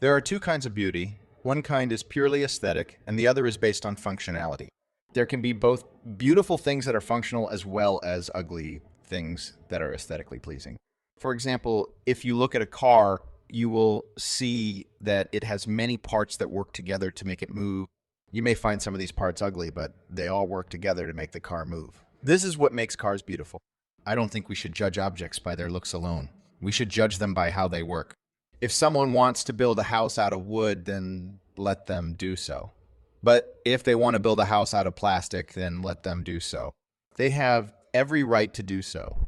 There are two kinds of beauty. One kind is purely aesthetic, and the other is based on functionality. There can be both beautiful things that are functional as well as ugly things that are aesthetically pleasing. For example, if you look at a car, you will see that it has many parts that work together to make it move. You may find some of these parts ugly, but they all work together to make the car move. This is what makes cars beautiful. I don't think we should judge objects by their looks alone. We should judge them by how they work. If someone wants to build a house out of wood, then let them do so. But if they want to build a house out of plastic, then let them do so. They have every right to do so.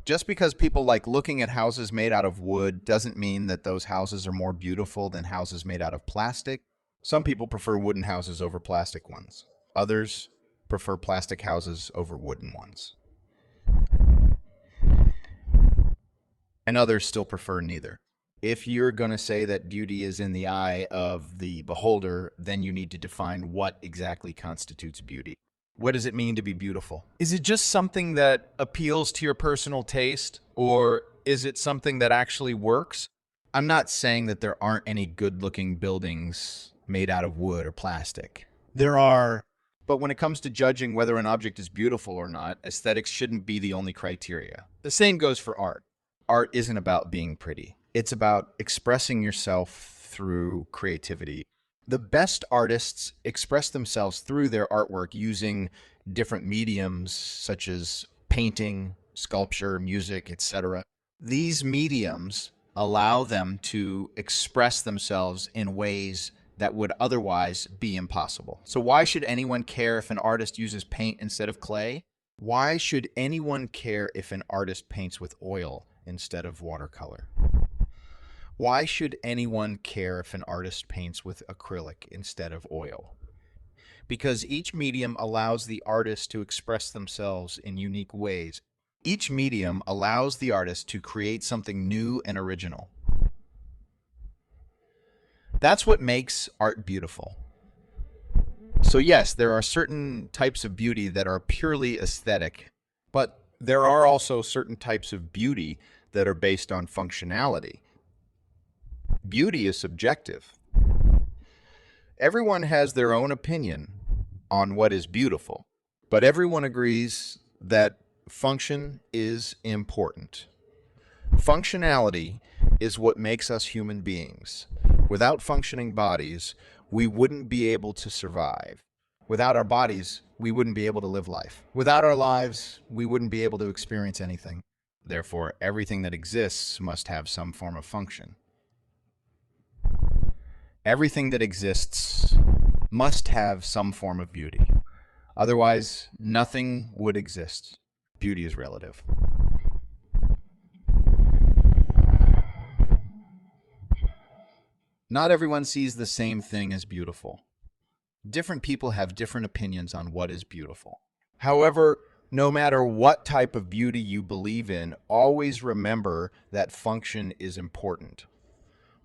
Just because people like looking at houses made out of wood doesn't mean that those houses are more beautiful than houses made out of plastic. Some people prefer wooden houses over plastic ones. Others prefer plastic houses over wooden ones. And others still prefer neither. If you're going to say that beauty is in the eye of the beholder, then you need to define what exactly constitutes beauty. What does it mean to be beautiful? Is it just something that appeals to your personal taste, or is it something that actually works? I'm not saying that there aren't any good-looking buildings made out of wood or plastic. There are. But when it comes to judging whether an object is beautiful or not, aesthetics shouldn't be the only criteria. The same goes for art. Art isn't about being pretty. It's about expressing yourself through creativity. The best artists express themselves through their artwork using different mediums such as painting, sculpture, music, etc. These mediums allow them to express themselves in ways that would otherwise be impossible. So why should anyone care if an artist uses paint instead of clay? Why should anyone care if an artist paints with oil instead of watercolor? Why should anyone care if an artist paints with acrylic instead of oil? Because each medium allows the artist to express themselves in unique ways. Each medium allows the artist to create something new and original. That's what makes art beautiful. So yes, there are certain types of beauty that are purely aesthetic, but there are also certain types of beauty that are based on functionality. Beauty is subjective. Everyone has their own opinion on what is beautiful, but everyone agrees that function is important. Functionality is what makes us human beings. Without functioning bodies, we wouldn't be able to survive. Without our bodies, we wouldn't be able to live life. Without our lives, we wouldn't be able to experience anything. Therefore, everything that exists must have some form of function. Everything that exists must have some form of beauty. Otherwise, nothing would exist. Beauty is relative. Not everyone sees the same thing as beautiful. Different people have different opinions on what is beautiful. However, no matter what type of beauty you believe in, always remember that function is important.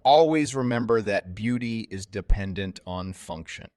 Always remember that beauty is dependent on function.